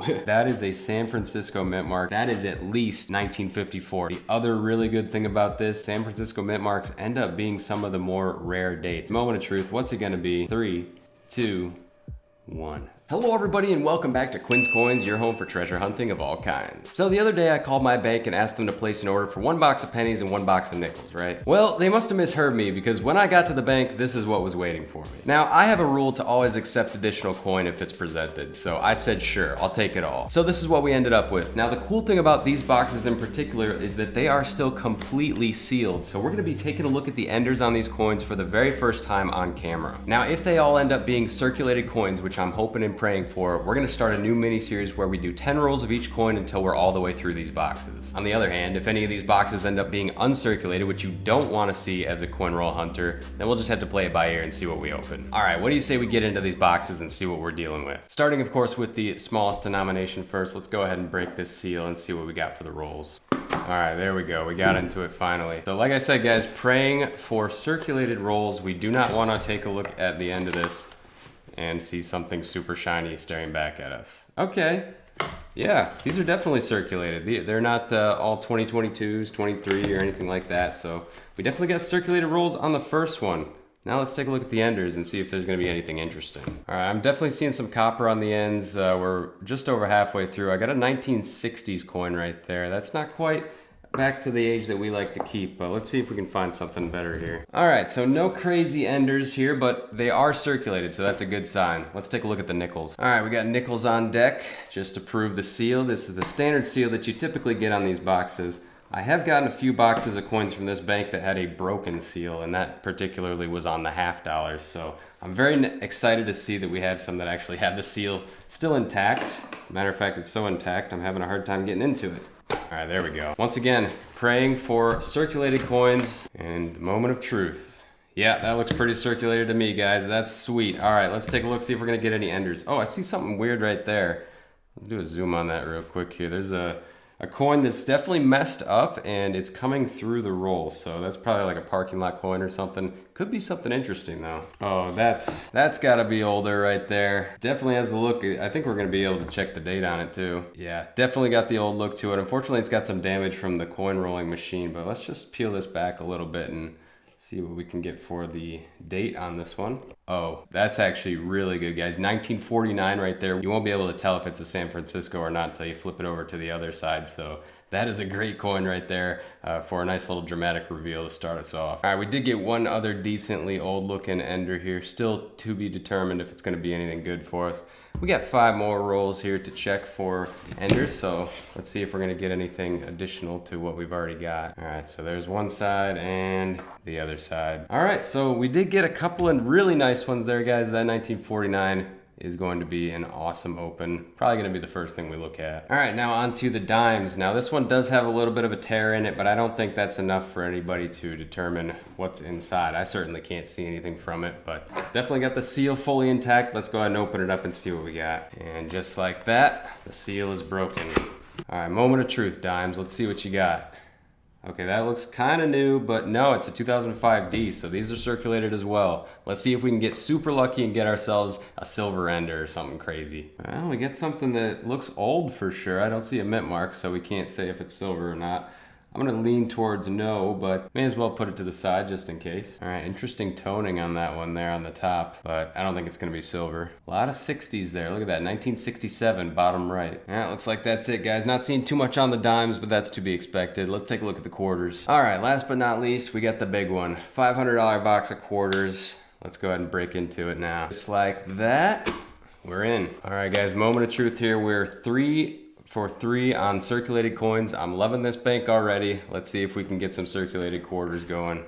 that is a San Francisco mint mark. That is at least 1954. The other really good thing about this, San Francisco mint marks end up being some of the more rare dates. Moment of truth, what's it gonna be? 3, 2, 1. Hello everybody and welcome back to Quin Coins, your home for treasure hunting of all kinds. So the other day I called my bank and asked them to place an order for 1 box of pennies and 1 box of nickels, right? Well, they must have misheard me because when I got to the bank, this is what was waiting for me. Now, I have a rule to always accept additional coin if it's presented, so I said sure, I'll take it all. So this is what we ended up with. Now the cool thing about these boxes in particular is that they are still completely sealed, so we're gonna be taking a look at the enders on these coins for the very first time on camera. Now, if they all end up being circulated coins, which I'm hoping and praying for, we're gonna start a new mini series where we do 10 rolls of each coin until we're all the way through these boxes. On the other hand, if any of these boxes end up being uncirculated, which you don't wanna see as a coin roll hunter, then we'll just have to play it by ear and see what we open. All right, what do you say we get into these boxes and see what we're dealing with? Starting, of course, with the smallest denomination first, let's go ahead and break this seal and see what we got for the rolls. All right, there we go. We got into it finally. So like I said, guys, praying for circulated rolls. We do not wanna take a look at the end of this and see something super shiny staring back at us. Okay, yeah, these are definitely circulated. They're not all 2022s, 23 or anything like that, so we definitely got circulated rolls on the first one. Now let's take a look at the enders and see if there's gonna be anything interesting. All right, I'm definitely seeing some copper on the ends. We're just over halfway through. I got a 1960s coin right there. That's not quite back to the age that we like to keep, but let's see if we can find something better here. All right, so no crazy enders here, but they are circulated, so that's a good sign. Let's take a look at the nickels. All right, we got nickels on deck just to prove the seal. This is the standard seal that you typically get on these boxes. I have gotten a few boxes of coins from this bank that had a broken seal, and that particularly was on the $50, so I'm very excited to see that we have some that actually have the seal still intact. As a matter of fact, it's so intact, I'm having a hard time getting into it. All right, there we go. Once again, praying for circulated coins and the moment of truth. Yeah, that looks pretty circulated to me, guys. That's sweet. All right, let's take a look, see if we're gonna get any enders. Oh, I see something weird right there. Let's do a zoom on that real quick here. There's a coin that's definitely messed up and it's coming through the roll. So that's probably like a parking lot coin or something. Could be something interesting though. Oh, that's gotta be older right there. Definitely has the look. I think we're gonna be able to check the date on it too. Yeah, definitely got the old look to it. Unfortunately, it's got some damage from the coin rolling machine, but let's just peel this back a little bit and see what we can get for the date on this one. Oh, that's actually really good, guys. 1949 right there. You won't be able to tell if it's a San Francisco or not until you flip it over to the other side. So that is a great coin right there for a nice little dramatic reveal to start us off. All right, we did get one other decently old looking ender here. Still to be determined if it's gonna be anything good for us. We got 5 more rolls here to check for enders, so let's see if we're gonna get anything additional to what we've already got. All right, so there's one side and the other side. All right, so we did get a couple of really nice ones there, guys. That 1949 is going to be an awesome open. Probably gonna be the first thing we look at. All right, now on to the dimes. Now this one does have a little bit of a tear in it, but I don't think that's enough for anybody to determine what's inside. I certainly can't see anything from it, but definitely got the seal fully intact. Let's go ahead and open it up and see what we got. And just like that, the seal is broken. All right, moment of truth, dimes. Let's see what you got. Okay, that looks kind of new, but no, it's a 2005 D, so these are circulated as well. Let's see if we can get super lucky and get ourselves a silver ender or something crazy. Well, we get something that looks old for sure. I don't see a mint mark, so we can't say if it's silver or not. I'm gonna lean towards no, but may as well put it to the side just in case. All right, interesting toning on that one there on the top, but I don't think it's gonna be silver. A lot of 60s there, look at that, 1967, bottom right. Yeah, looks like that's it, guys. Not seeing too much on the dimes, but that's to be expected. Let's take a look at the quarters. All right, last but not least, we got the big one. $500 box of quarters. Let's go ahead and break into it now. Just like that, we're in. All right, guys, moment of truth here. We're 3 for 3 on circulated coins. I'm loving this bank already. Let's see if we can get some circulated quarters going.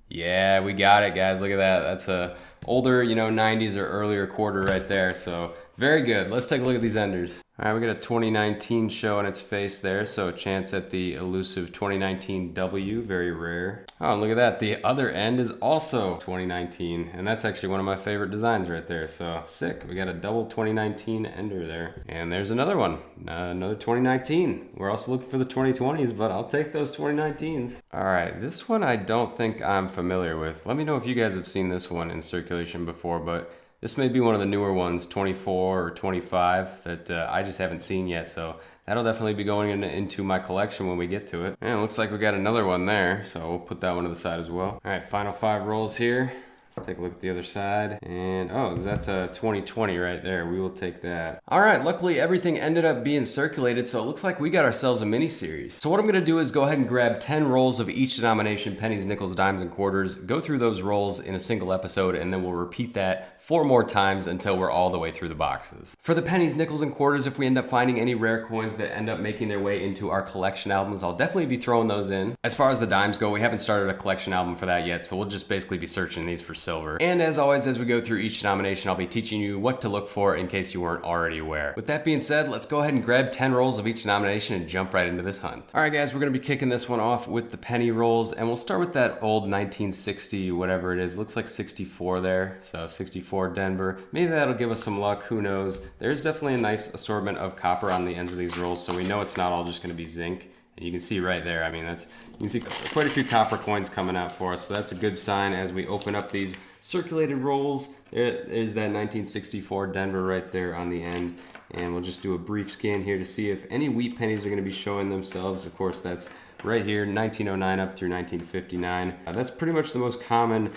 Yeah, we got it, guys. Look at that. That's a older, 90s or earlier quarter right there. So very good. Let's take a look at these enders. All right, we got a 2019 show on its face there, so a chance at the elusive 2019 W, very rare. Oh, and look at that, the other end is also 2019, and that's actually one of my favorite designs right there, so sick. We got a double 2019 ender there. And there's another one, another 2019. We're also looking for the 2020s, but I'll take those 2019s. All right, this one I don't think I'm familiar with. Let me know if you guys have seen this one in circulation before, but This may be one of the newer ones, 24 or 25, that I just haven't seen yet. So that'll definitely be going into my collection when we get to it. And it looks like we got another one there, so we'll put that one to the side as well. All right, final 5 rolls here. Let's take a look at the other side. And oh, that's a 2020 right there. We will take that. All right, luckily everything ended up being circulated, so it looks like we got ourselves a mini series. So what I'm gonna do is go ahead and grab 10 rolls of each denomination, pennies, nickels, dimes, and quarters, go through those rolls in a single episode, and then we'll repeat that 4 more times until we're all the way through the boxes. For the pennies, nickels, and quarters, if we end up finding any rare coins that end up making their way into our collection albums, I'll definitely be throwing those in. As far as the dimes go, we haven't started a collection album for that yet, so we'll just basically be searching these for silver. And as always, as we go through each denomination, I'll be teaching you what to look for in case you weren't already aware. With that being said, let's go ahead and grab 10 rolls of each denomination and jump right into this hunt. All right, guys, we're gonna be kicking this one off with the penny rolls, and we'll start with that old 1960, whatever it is. Looks like 64 there, so 64 Denver. Maybe that'll give us some luck, who knows. There's definitely a nice assortment of copper on the ends of these rolls, so we know it's not all just gonna be zinc. And you can see right there, I mean, you can see quite a few copper coins coming out for us, so that's a good sign as we open up these circulated rolls. There's that 1964 Denver right there on the end, and we'll just do a brief scan here to see if any wheat pennies are gonna be showing themselves. Of course, that's right here, 1909 up through 1959. That's pretty much the most common,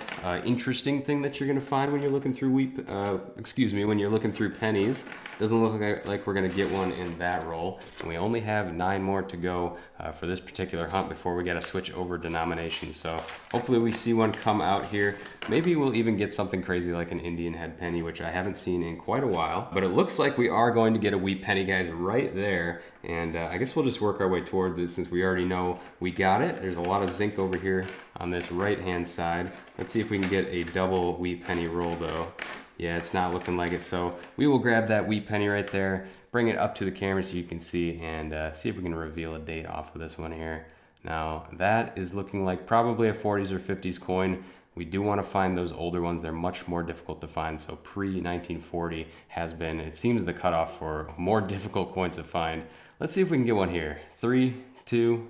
interesting thing that you're gonna find when you're looking through when you're looking through pennies. Doesn't look like we're gonna get one in that roll. And we only have 9 more to go for this particular hunt before we gotta switch over denominations. So hopefully we see one come out here. Maybe we'll even get something crazy like an Indian head penny, which I haven't seen in quite a while. But it looks like we are going to get a wheat penny, guys, right there. And I guess we'll just work our way towards it since we already know we got it. There's a lot of zinc over here on this right-hand side. Let's see if we can get a double wheat penny roll though. Yeah, it's not looking like it. So we will grab that wheat penny right there, bring it up to the camera so you can see, and see if we can reveal a date off of this one here. Now that is looking like probably a 40s or 50s coin. We do want to find those older ones. They're much more difficult to find. So pre-1940 has been, it seems, the cutoff for more difficult coins to find. Let's see if we can get one here. 3, 2,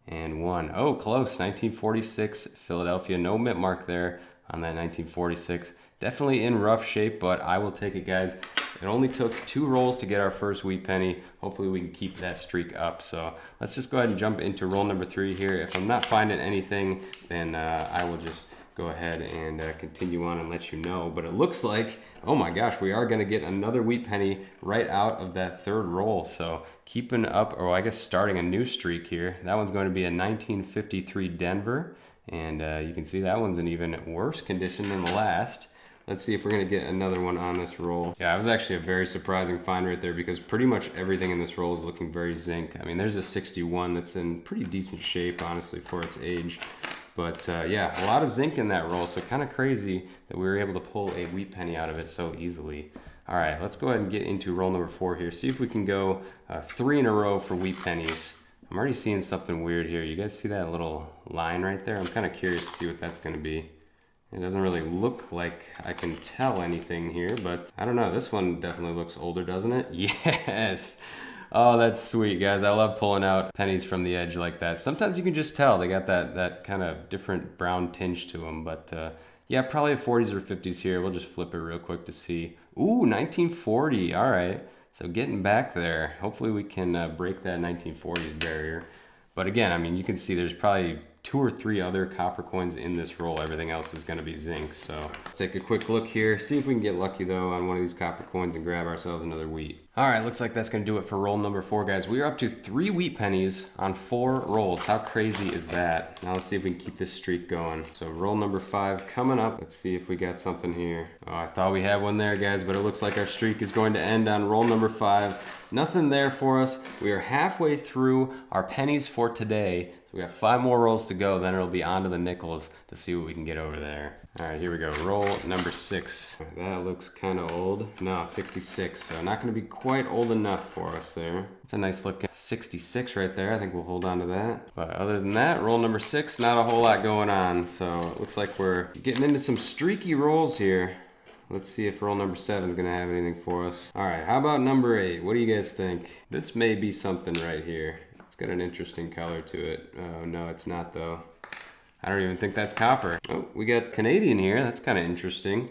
and 1. Oh, close. 1946 Philadelphia. No mint mark there on that 1946. Definitely in rough shape, but I will take it, guys. It only took 2 rolls to get our first wheat penny. Hopefully we can keep that streak up. So let's just go ahead and jump into roll number 3 here. If I'm not finding anything, then I will just go ahead and continue on and let you know. But it looks like, oh my gosh, we are gonna get another wheat penny right out of that 3rd roll. So keeping up, or I guess starting a new streak here. That one's going to be a 1953 Denver. And you can see that one's in even worse condition than the last. Let's see if we're gonna get another one on this roll. Yeah, it was actually a very surprising find right there because pretty much everything in this roll is looking very zinc. I mean, there's a 61 that's in pretty decent shape, honestly, for its age. But yeah, a lot of zinc in that roll, so kind of crazy that we were able to pull a wheat penny out of it so easily. All right, let's go ahead and get into roll number 4 here. See if we can go 3 in a row for wheat pennies. I'm already seeing something weird here. You guys see that little line right there? I'm kind of curious to see what that's gonna be. It doesn't really look like I can tell anything here, but I don't know. This one definitely looks older, doesn't it? Yes. Oh, that's sweet, guys. I love pulling out pennies from the edge like that. Sometimes you can just tell they got that kind of different brown tinge to them, but yeah, probably a 40s or 50s here. We'll just flip it real quick to see. Ooh, 1940. All right. So getting back there. Hopefully we can break that 1940s barrier. But again, I mean, you can see there's probably 2 or 3 other copper coins in this roll. Everything else is going to be zinc. So let's take a quick look here. See if we can get lucky though on one of these copper coins and grab ourselves another wheat. All right, looks like that's going to do it for roll number 4, guys. We are up to 3 wheat pennies on 4 rolls. How crazy is that? Now let's see if we can keep this streak going. So roll number 5 coming up. Let's see if we got something here. Oh, I thought we had one there, guys, but it looks like our streak is going to end on roll number 5. Nothing there for us. We are halfway through our pennies for today. We got 5 more rolls to go, then it'll be on to the nickels to see what we can get over there. All right, here we go. Roll number 6. That looks kind of old. No, 66, so not gonna be quite old enough for us there. It's a nice looking 66 right there. I think we'll hold on to that. But other than that, roll number 6, not a whole lot going on. So it looks like we're getting into some streaky rolls here. Let's see if roll number 7 is gonna have anything for us. All right, how about number 8? What do you guys think? This may be something right here. It's got an interesting color to it. Oh, no, it's not though. I don't even think that's copper. Oh, we got Canadian here. That's kind of interesting.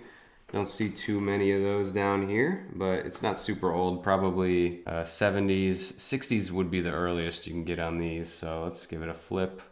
Don't see too many of those down here, but it's not super old. Probably 70s, 60s would be the earliest you can get on these. So let's give it a flip.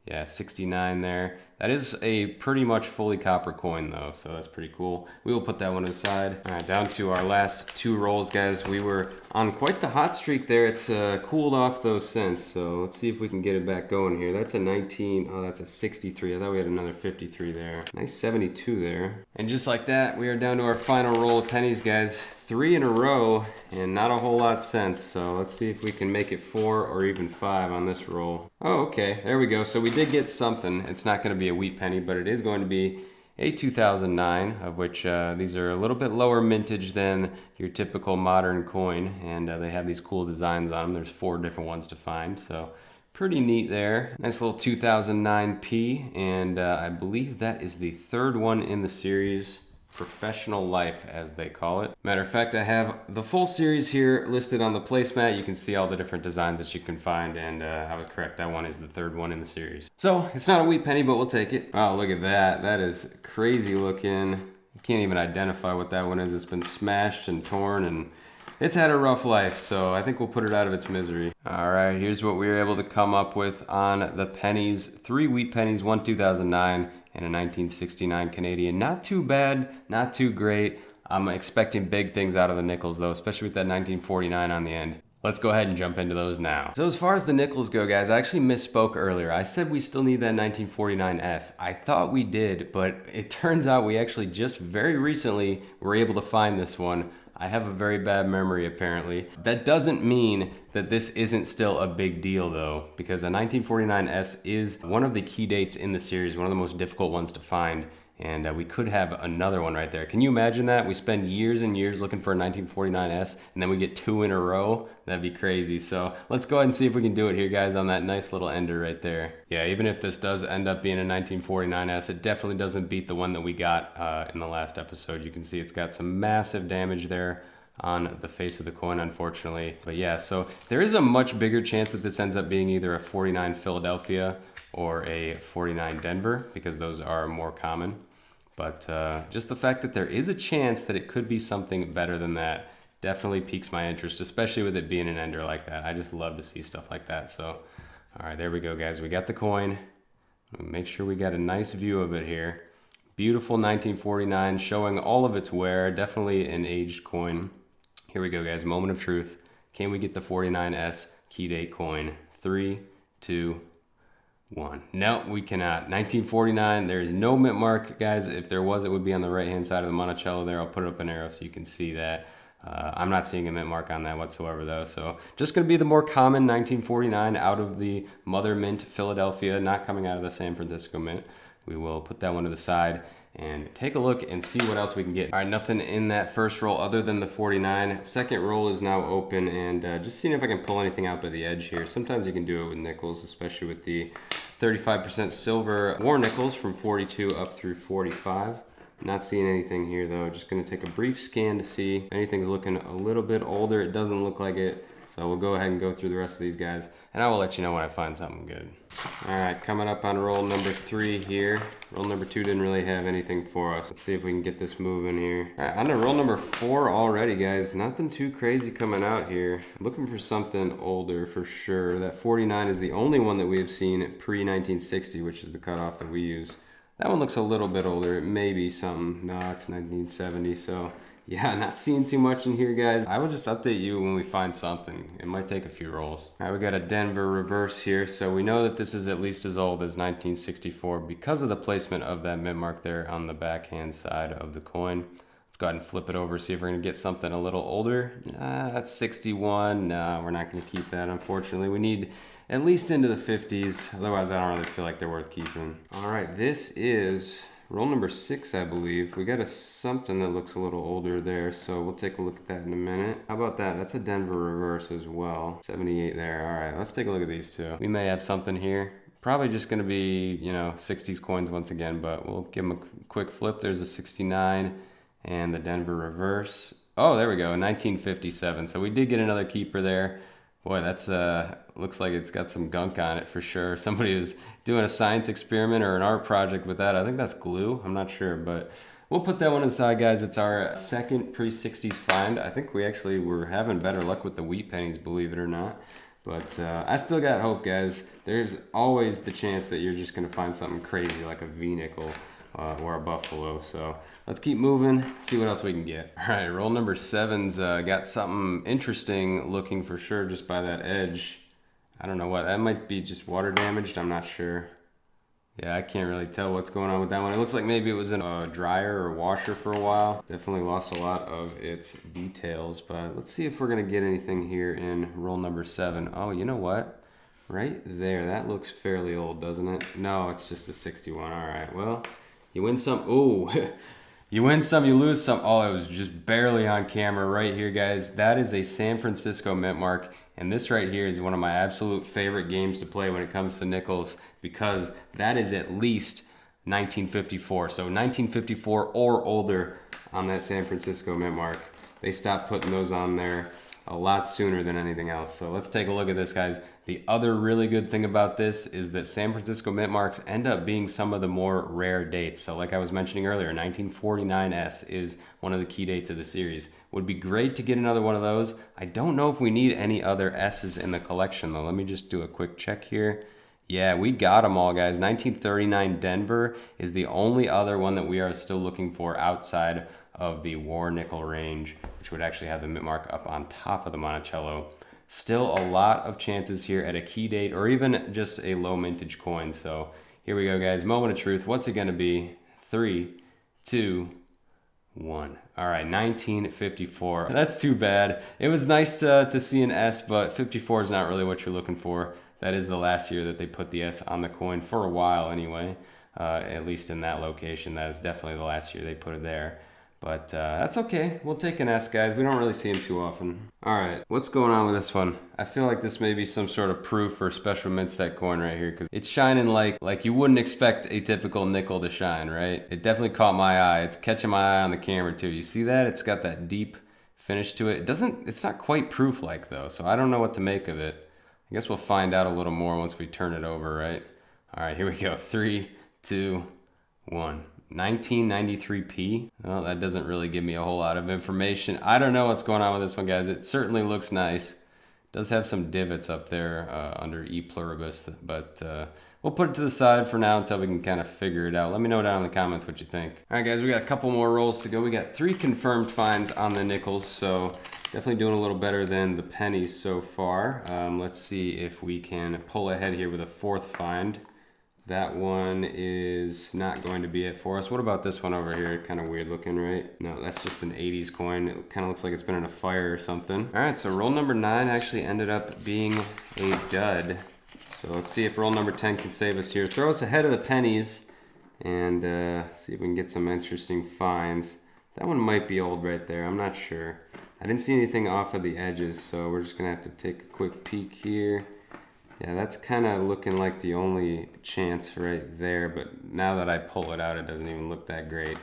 Yeah, 69 there. That is a pretty much fully copper coin though, so that's pretty cool. We will put that one aside. All right, down to our last two rolls, guys. We were on quite the hot streak there. It's cooled off those since, so let's see if we can get it back going here. That's a 19, oh, that's a 63. I thought we had another 53 there. Nice 72 there. And just like that, we are down to our final roll of pennies, guys. 3 in a row, and not a whole lot since, so let's see if we can make it 4 or even 5 on this roll. Oh, okay, there we go. So we did get something. It's not going to be a wheat penny, but it is going to be a 2009, of which these are a little bit lower mintage than your typical modern coin, and they have these cool designs on them. There's 4 different ones to find, so pretty neat there. Nice little 2009p, and I believe that is the 3rd one in the series. Professional Life, as they call it. Matter of fact, I have the full series here listed on the placemat. You can see all the different designs that you can find, and I was correct, that one is the 3rd one in the series. So it's not a wheat penny, but we'll take it. Oh, look at that. That is crazy looking. You can't even identify what that one is. It's been smashed and torn, and it's had a rough life, so I think we'll put it out of its misery. All right, here's what we were able to come up with on the pennies. 3 wheat pennies, 1 2009, and a 1969 Canadian. Not too bad, not too great. I'm expecting big things out of the nickels though, especially with that 1949 on the end. Let's go ahead and jump into those now. So as far as the nickels go, guys, I actually misspoke earlier. I said we still need that 1949S. I thought we did, but it turns out we actually just very recently were able to find this one. I have a very bad memory apparently. That doesn't mean that this isn't still a big deal though, because a 1949S is one of the key dates in the series, one of the most difficult ones to find, and we could have another one right there. Can you imagine that? We spend years and years looking for a 1949S, and then we get 2 in a row? That'd be crazy. So let's go ahead and see if we can do it here, guys, on that nice little ender right there. Yeah, even if this does end up being a 1949S, it definitely doesn't beat the one that we got in the last episode. You can see it's got some massive damage there on the face of the coin, unfortunately. But yeah, so there is a much bigger chance that this ends up being either a 49 Philadelphia or a 49 Denver, because those are more common. But just the fact that there is a chance that it could be something better than that definitely piques my interest, especially with it being an ender like that. I just love to see stuff like that. So, all right, there we go, guys. We got the coin. Make sure we got a nice view of it here. Beautiful 1949, showing all of its wear. Definitely an aged coin. Here we go, guys. Moment of truth. Can we get the 49S key date coin? 3, 2, 1. No, we cannot. 1949, there is no mint mark, guys. If there was, it would be on the right-hand side of the Monticello there. I'll put up an arrow so you can see that. I'm not seeing a mint mark on that whatsoever, though. So just going to be the more common 1949 out of the Mother Mint Philadelphia, not coming out of the San Francisco Mint. We will put that one to the side and take a look and see what else we can get. All right, nothing in that first roll other than the 49. Second roll is now open, and just seeing if I can pull anything out by the edge here. Sometimes you can do it with nickels, especially with the 35% silver war nickels from 42 up through 45. Not seeing anything here though. Just gonna take a brief scan to see if anything's looking a little bit older. It doesn't look like it. So we'll go ahead and go through the rest of these guys, and I will let you know when I find something good. All right, coming up on roll number 3 here. Roll number 2 didn't really have anything for us. Let's see if we can get this moving here. All right, on to roll number 4 already, guys. Nothing too crazy coming out here. Looking for something older for sure. That 49 is the only one that we have seen pre-1960, which is the cutoff that we use. That one looks a little bit older. It may be something. No, it's 1970, so yeah, not seeing too much in here, guys. I will just update you when we find something. It might take a few rolls. All right, we got a Denver reverse here. So we know that this is at least as old as 1964 because of the placement of that mint mark there on the backhand side of the coin. Let's go ahead and flip it over, see if we're gonna get something a little older. That's 61. No, we're not gonna keep that, unfortunately. We need at least into the 50s. Otherwise, I don't really feel like they're worth keeping. All right, this is roll number 6, I believe. We got something that looks a little older there, so we'll take a look at that in a minute. How about that? That's a Denver reverse as well. 78 there. All right, let's take a look at these two. We may have something here. Probably just gonna be, you know, 60s coins once again, but we'll give them a quick flip. There's a 69 and the Denver reverse. Oh, there we go, 1957. So we did get another keeper there. Boy, that's looks like it's got some gunk on it for sure. Somebody was doing a science experiment or an art project with that. I think that's glue. I'm not sure, but We'll put that one aside, guys. It's our second pre-60s find. I think we actually were having better luck with the wheat pennies, believe it or not. But I still got hope, guys. There's always the chance that you're just gonna find something crazy like a V-nickel or a buffalo. So let's keep moving, see what else we can get. All right, roll number 7's got something interesting looking for sure just by that edge. I don't know what, that might be just water damaged, I'm not sure. Yeah, I can't really tell what's going on with that one. It looks like maybe it was in a dryer or washer for a while. Definitely lost a lot of its details, but let's see if we're gonna get anything here in roll number 7. Oh, you know what? Right there, that looks fairly old, doesn't it? No, it's just a 61, all right. Well, you win some, ooh. You win some, you lose some. Oh, it was just barely on camera right here, guys. That is a San Francisco mint mark. And this right here is one of my absolute favorite games to play when it comes to nickels because that is at least 1954. So 1954 or older on that San Francisco mint mark. They stopped putting those on there a lot sooner than anything else. So let's take a look at this, guys. The other really good thing about this is that San Francisco mint marks end up being some of the more rare dates. So like I was mentioning earlier, 1949S is one of the key dates of the series. Would be great to get another one of those. I don't know if we need any other S's in the collection though. Let me just do a quick check here. Yeah, we got them all, guys. 1939 Denver is the only other one that we are still looking for outside of the War Nickel range, which would actually have the mint mark up on top of the Monticello. Still a lot of chances here at a key date or even just a low mintage coin. So here we go, guys. Moment of truth. What's it going to be? 3, 2, 1. All right, 1954. That's too bad. It was nice to see an S, but 54 is not really what you're looking for. That is the last year that they put the S on the coin for a while anyway, at least in that location. That is definitely the last year they put it there. But that's okay. We'll take an S, guys. We don't really see them too often. All right, what's going on with this one? I feel like this may be some sort of proof or special mint set coin right here because it's shining like you wouldn't expect a typical nickel to shine, right? It definitely caught my eye. It's catching my eye on the camera too. You see that? It's got that deep finish to it. It's not quite proof-like though, so I don't know what to make of it. I guess we'll find out a little more once we turn it over, right? All right, here we go. 3, 2, 1. 1993P. Well, that doesn't really give me a whole lot of information. I don't know what's going on with this one, guys. It certainly looks nice. It does have some divots up there under E pluribus, but we'll put it to the side for now until we can kind of figure it out. Let me know down in the comments what you think. All right, guys, we got a couple more rolls to go. We got 3 confirmed finds on the nickels, so definitely doing a little better than the pennies so far. Let's see if we can pull ahead here with a 4th find. That one is not going to be it for us. What about this one over here? Kind of weird looking, right? No, that's just an 80s coin. It kind of looks like it's been in a fire or something. All right, so roll number 9 actually ended up being a dud. So let's see if roll number 10 can save us here. Throw us ahead of the pennies and see if we can get some interesting finds. That one might be old right there. I'm not sure. I didn't see anything off of the edges, so we're just gonna have to take a quick peek here. Yeah, that's kind of looking like the only chance right there, but now that I pull it out, it doesn't even look that great.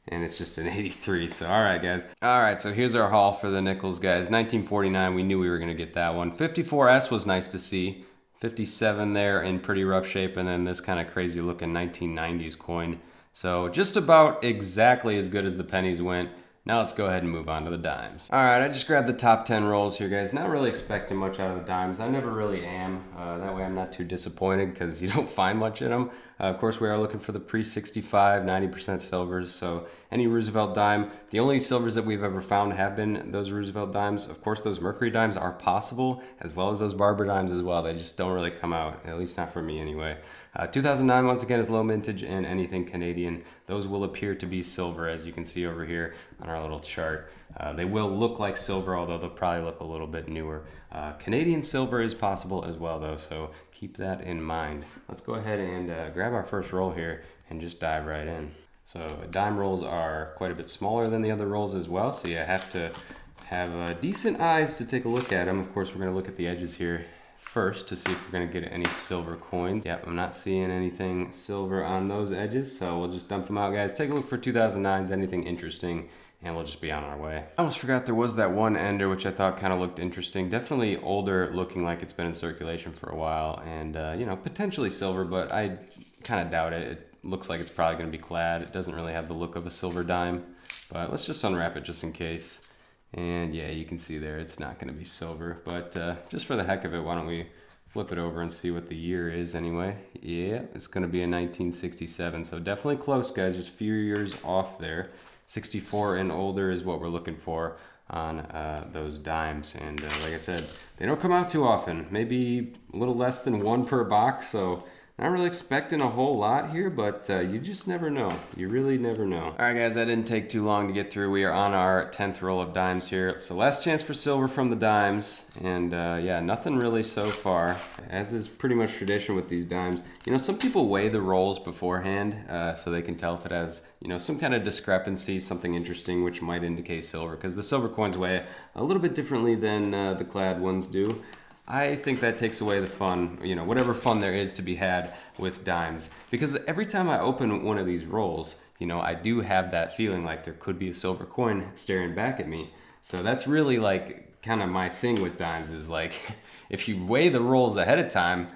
And it's just an 83, so all right, guys. All right, so here's our haul for the nickels, guys. 1949, we knew we were gonna get that one. 54S was nice to see. 57 there in pretty rough shape, and then this kind of crazy looking 1990s coin. So just about exactly as good as the pennies went. Now let's go ahead and move on to the dimes. All right, I just grabbed the top 10 rolls here, guys. Not really expecting much out of the dimes. I never really am. That way I'm not too disappointed because you don't find much in them. Of course, we are looking for the pre-65, 90% silvers. So any Roosevelt dime. The only silvers that we've ever found have been those Roosevelt dimes. Of course, those Mercury dimes are possible, as well as those Barber dimes as well. They just don't really come out, at least not for me anyway. 2009, once again, is low mintage, and anything Canadian. Those will appear to be silver, as you can see over here on our little chart. They will look like silver, although they'll probably look a little bit newer. Canadian silver is possible as well, though, so keep that in mind. Let's go ahead and grab our first roll here and just dive right in. So dime rolls are quite a bit smaller than the other rolls as well, so you have to have decent eyes to take a look at them. Of course, we're going to look at the edges here first to see if we're going to get any silver coins. Yep, I'm not seeing anything silver on those edges, so we'll just dump them out, guys. Take a look for 2009s, anything interesting, and we'll just be on our way. I almost forgot there was that one ender, which I thought kind of looked interesting. Definitely older, looking like it's been in circulation for a while, and you know, potentially silver, but I kind of doubt it. looks like it's probably going to be clad. It doesn't really have the look of a silver dime, but let's just unwrap it just in case. And yeah, you can see there it's not going to be silver, but just for the heck of it, why don't we flip it over and see what the year is anyway. Yeah, it's going to be a 1967, so definitely close, guys, just a few years off there. 64 and older is what we're looking for on those dimes, and like I said, they don't come out too often, maybe a little less than one per box, so not really expecting a whole lot here, but you just never know. You really never know. All right, guys, that didn't take too long to get through. We are on our 10th roll of dimes here. So last chance for silver from the dimes. And yeah, nothing really so far, as is pretty much tradition with these dimes. You know, some people weigh the rolls beforehand so they can tell if it has, you know, some kind of discrepancy, something interesting, which might indicate silver, because the silver coins weigh a little bit differently than the clad ones do. I think that takes away the fun, you know, whatever fun there is to be had with dimes. Because every time I open one of these rolls, you know, I do have that feeling like there could be a silver coin staring back at me. So that's really like kind of my thing with dimes is like, if you weigh the rolls ahead of time,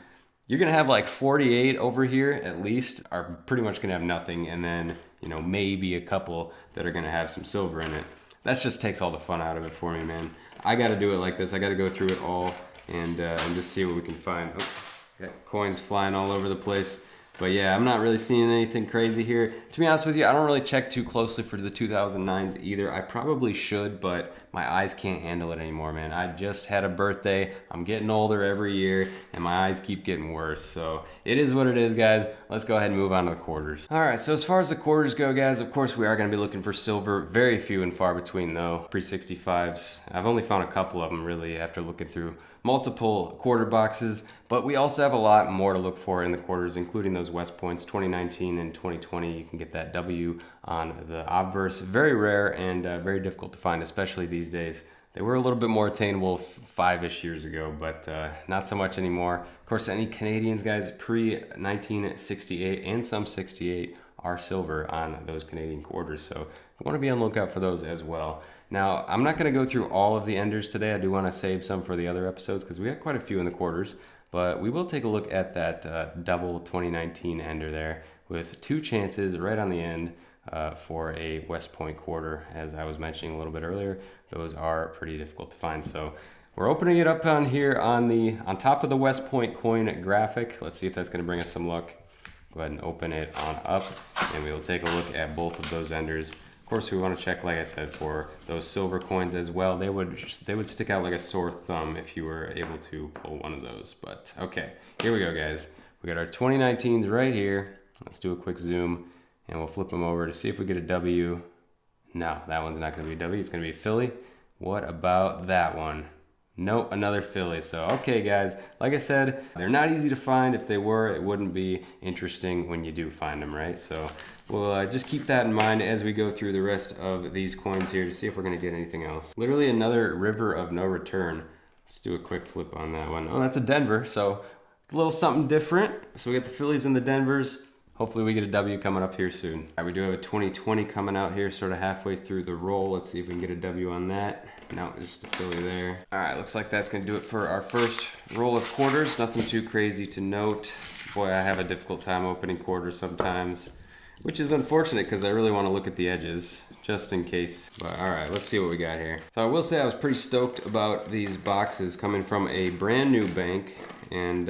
you're gonna have like 48 over here at least are pretty much gonna have nothing, and then, you know, maybe a couple that are gonna have some silver in it. That just takes all the fun out of it for me, man. I gotta do it like this. I gotta go through it all and just see what we can find. Oh, got coins flying all over the place. But yeah, I'm not really seeing anything crazy here. To be honest with you, I don't really check too closely for the 2009s either. I probably should, but my eyes can't handle it anymore, man. I just had a birthday. I'm getting older every year, and my eyes keep getting worse. So it is what it is, guys. Let's go ahead and move on to the quarters. All right, so as far as the quarters go, guys, of course we are gonna be looking for silver. Very few and far between, though. Pre-65s. I've only found a couple of them, really, after looking through multiple quarter boxes, but we also have a lot more to look for in the quarters, including those West Points 2019 and 2020. You can get that W on the obverse. Very rare and very difficult to find, especially these days. They were a little bit more attainable 5-ish years ago, but not so much anymore. Of course, any Canadians, guys, pre-1968 and some 68 are silver on those Canadian quarters, so I want to be on the lookout for those as well. Now, I'm not going to go through all of the enders today. I do want to save some for the other episodes because we got quite a few in the quarters, but we will take a look at that double 2019 ender there with 2 chances right on the end for a West Point quarter. As I was mentioning a little bit earlier, those are pretty difficult to find. So we're opening it up on here on top of the West Point coin graphic. Let's see if that's going to bring us some luck. Go ahead and open it on up, and we will take a look at both of those enders. Of course, we want to check, like I said, for those silver coins as well. They would stick out like a sore thumb if you were able to pull one of those. But okay, here we go, guys. We got our 2019s right here. Let's do a quick zoom, and we'll flip them over to see if we get a W. No, that one's not going to be a W. It's going to be a Philly. What about that one? Nope, another Philly. So, okay, guys, like I said, they're not easy to find. If they were, it wouldn't be interesting when you do find them, right? So we'll just keep that in mind as we go through the rest of these coins here to see if we're going to get anything else. Literally another river of no return. Let's do a quick flip on that one. Oh, that's a Denver, so a little something different. So we got the Phillies and the Denvers. Hopefully we get a W coming up here soon. All right, we do have a 2020 coming out here sort of halfway through the roll. Let's see if we can get a W on that. No, just a Philly there. All right, looks like that's gonna do it for our first roll of quarters. Nothing too crazy to note. Boy, I have a difficult time opening quarters sometimes, which is unfortunate because I really want to look at the edges just in case. But all right, let's see what we got here. So I will say I was pretty stoked about these boxes coming from a brand new bank, and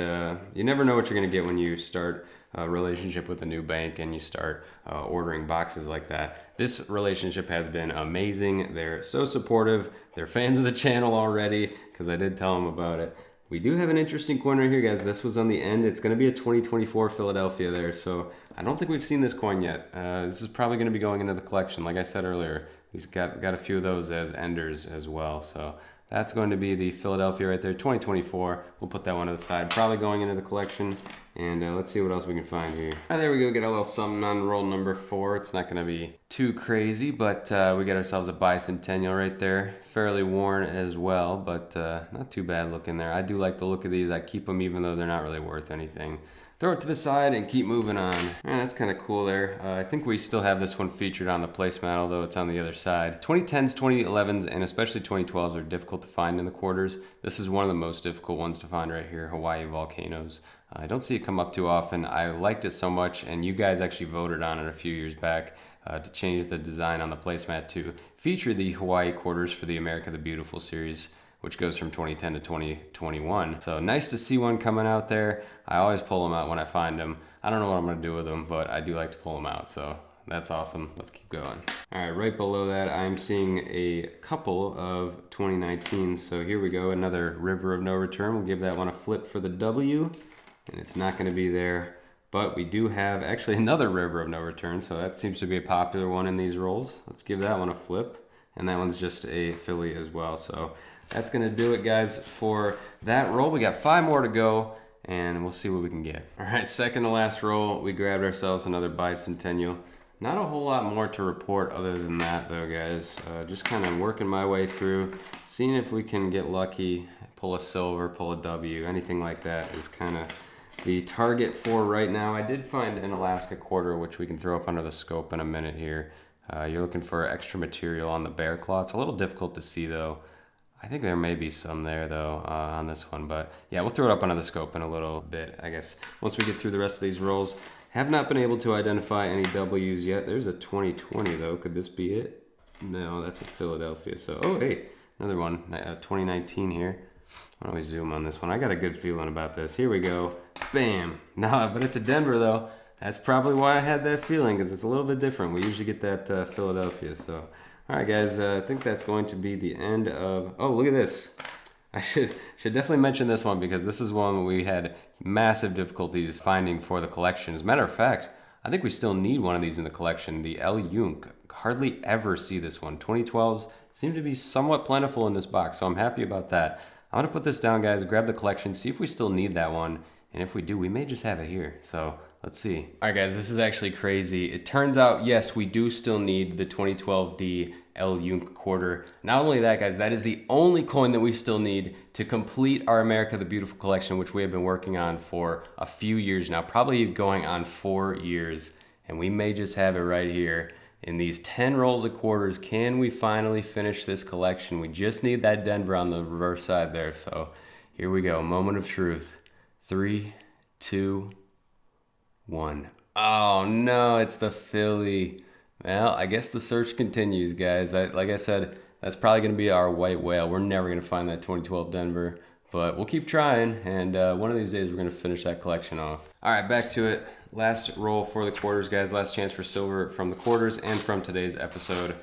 you never know what you're gonna get when you start a relationship with a new bank and you start ordering boxes like that. This relationship has been amazing. They're so supportive. They're fans of the channel already because I did tell them about it. We do have an interesting coin right here, guys. This was on the end. It's going to be a 2024 Philadelphia there, so I don't think we've seen this coin yet. This is probably going to be going into the collection. Like I said earlier, we've got a few of those as enders as well, so that's going to be the Philadelphia right there, 2024. We'll put that one to the side, probably going into the collection. And let's see what else we can find here. Oh, there we go, get a little something on roll number 4. It's not gonna be too crazy, but we got ourselves a bicentennial right there. Fairly worn as well, but not too bad looking there. I do like the look of these. I keep them even though they're not really worth anything. throw it to the side and keep moving on. That's kind of cool there. I think we still have this one featured on the placemat, although it's on the other side. 2010s, 2011s, and especially 2012s are difficult to find in the quarters. This is one of the most difficult ones to find right here, Hawaii volcanoes. I don't see it come up too often. I liked it so much, and you guys actually voted on it a few years back to change the design on the placemat to feature the Hawaii quarters for the America the Beautiful series, which goes from 2010 to 2021. So nice to see one coming out there. I always pull them out when I find them. I don't know what I'm gonna do with them, but I do like to pull them out, so that's awesome. Let's keep going. All right, right below that, I'm seeing a couple of 2019s. So here we go, another River of No Return. We'll give that one a flip for the W, and it's not gonna be there. But we do have actually another River of No Return, so that seems to be a popular one in these rolls. Let's give that one a flip. And that one's just a Philly as well. So that's gonna do it, guys, for that roll. We got 5 more to go, and we'll see what we can get. All right, second to last roll, we grabbed ourselves another bicentennial. Not a whole lot more to report other than that, though, guys. Just kind of working my way through, seeing if we can get lucky, pull a silver, pull a W, anything like that is kind of the target for right now. I did find an Alaska quarter, which we can throw up under the scope in a minute here. You're looking for extra material on the bear claw. It's a little difficult to see, though. I think there may be some there, though, on this one. But yeah, we'll throw it up under the scope in a little bit, I guess, once we get through the rest of these rolls. Have not been able to identify any W's yet. There's a 2020, though. Could this be it? No, that's a Philadelphia. So, oh, hey, another one, 2019 here. Why don't we zoom on this one? I got a good feeling about this. Here we go. Bam. No, but it's a Denver, though. That's probably why I had that feeling, because it's a little bit different. We usually get that Philadelphia. So, all right, guys. I think that's going to be the end of... Oh, look at this. I should definitely mention this one, because this is one we had massive difficulties finding for the collection. As a matter of fact, I think we still need one of these in the collection. The El Yunk. Hardly ever see this one. 2012s seem to be somewhat plentiful in this box, so I'm happy about that. I'm gonna put this down, guys, grab the collection, see if we still need that one. And if we do, we may just have it here. So let's see. All right, guys, this is actually crazy. It turns out, yes, we do still need the 2012D El Yunk quarter. Not only that, guys, that is the only coin that we still need to complete our America the Beautiful collection, which we have been working on for a few years now, probably going on 4 years. And we may just have it right here. In these 10 rolls of quarters, can we finally finish this collection? We just need that Denver on the reverse side there. So here we go, moment of truth. 3, 2, 1. Oh no, it's the Philly. Well, I guess the search continues, guys. Like I said, that's probably gonna be our white whale. We're never gonna find that 2012 Denver, but we'll keep trying, and one of these days we're gonna finish that collection off. All right, back to it. Last roll for the quarters, guys. Last chance for silver from the quarters and from today's episode.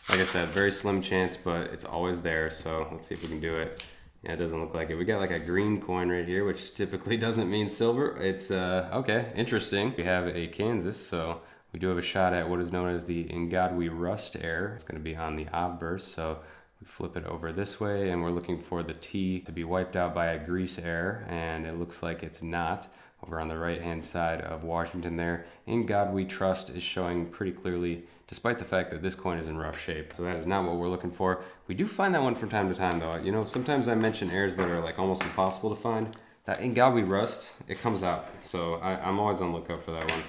Like I said, very slim chance, but it's always there, so let's see if we can do it. Yeah, it doesn't look like it. We got like a green coin right here, which typically doesn't mean silver. It's, okay, interesting. We have a Kansas, so we do have a shot at what is known as the Ngadwi Rust Air. It's gonna be on the obverse, so we flip it over this way, and we're looking for the T to be wiped out by a grease air, and it looks like it's not. Over on the right-hand side of Washington there. In God We Trust is showing pretty clearly, despite the fact that this coin is in rough shape. So that is not what we're looking for. We do find that one from time to time, though. You know, sometimes I mention airs that are like almost impossible to find. That In God We Rust, it comes out. So I'm always on the lookout for that one.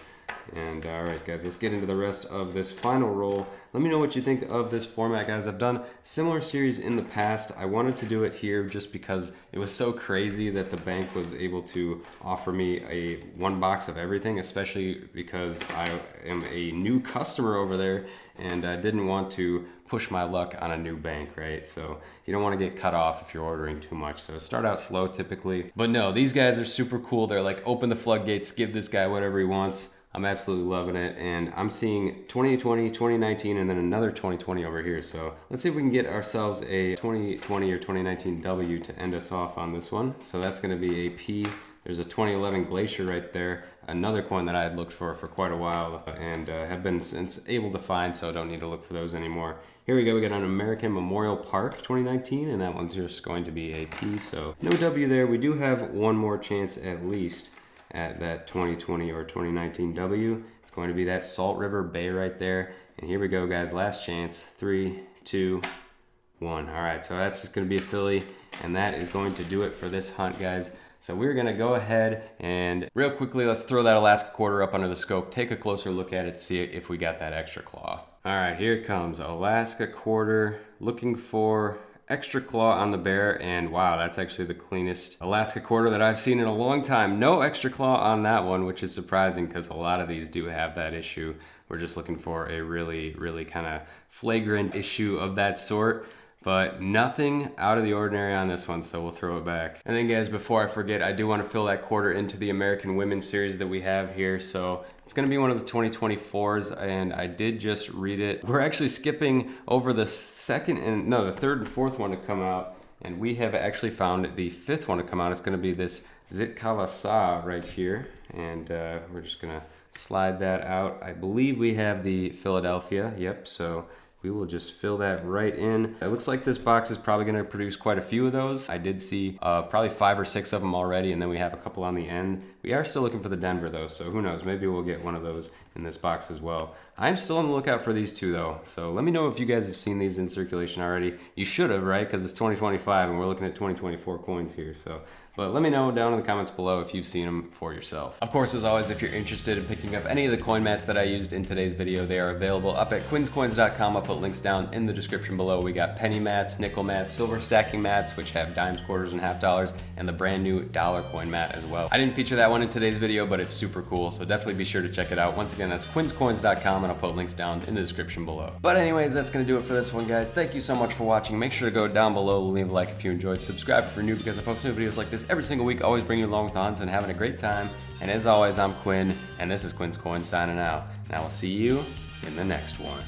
And all right, guys, let's get into the rest of this final roll. Let me know what you think of this format, guys. I've done similar series in the past. I wanted to do it here just because it was so crazy that the bank was able to offer me one box of everything, especially because I am a new customer over there and I didn't want to push my luck on a new bank, right? So you don't want to get cut off if you're ordering too much. So start out slow typically. But no, these guys are super cool. They're like, open the floodgates, give this guy whatever he wants. I'm absolutely loving it, and I'm seeing 2020, 2019, and then another 2020 over here. So let's see if we can get ourselves a 2020 or 2019 W to end us off on this one. So that's gonna be a P. There's a 2011 Glacier right there, another coin that I had looked for quite a while and have been since able to find, so don't need to look for those anymore. Here we go, we got an American Memorial Park 2019, and that one's just going to be a P, so no W there. We do have one more chance at least at that 2020 or 2019 W. It's going to be that Salt River Bay right there. And here we go, guys, last chance. 3, 2, 1. All right, so that's just gonna be a Philly, and that is going to do it for this hunt, guys. So we're gonna go ahead and real quickly, let's throw that Alaska quarter up under the scope, take a closer look at it, see if we got that extra claw. All right, here it comes, Alaska quarter, looking for extra claw on the bear, and wow, that's actually the cleanest Alaska quarter that I've seen in a long time. No extra claw on that one, which is surprising because a lot of these do have that issue. We're just looking for a really kind of flagrant issue of that sort, but nothing out of the ordinary on this one, so we'll throw it back. And then guys, before I forget, I do want to fill that quarter into the American Women's Series that we have here. So it's going to be one of the 2024s, and I did just read it. We're actually skipping over the third and fourth one to come out, and we have actually found the fifth one to come out. It's going to be this Zitkalasa right here, and we're just going to slide that out. I believe we have the Philadelphia, yep, so we will just fill that right in. It looks like this box is probably gonna produce quite a few of those. I did see probably 5 or 6 of them already, and then we have a couple on the end. We are still looking for the Denver though, so who knows, maybe we'll get one of those in this box as well. I'm still on the lookout for these two though, so let me know if you guys have seen these in circulation already. You should have, right? Because it's 2025 and we're looking at 2024 coins here, so. But let me know down in the comments below if you've seen them for yourself. Of course, as always, if you're interested in picking up any of the coin mats that I used in today's video, they are available up at quinscoins.com. I'll put links down in the description below. We got penny mats, nickel mats, silver stacking mats, which have dimes, quarters, and half dollars, and the brand new dollar coin mat as well. I didn't feature that one in today's video, but it's super cool, so definitely be sure to check it out. Once again, that's quinscoins.com, and I'll put links down in the description below. But anyways, that's gonna do it for this one, guys. Thank you so much for watching. Make sure to go down below, leave a like if you enjoyed, subscribe if you're new, because I post new videos like this every single week. Always bring you along with the hunts and having a great time. And as always, I'm Quinn, and this is Quin Coins signing out. And I will see you in the next one.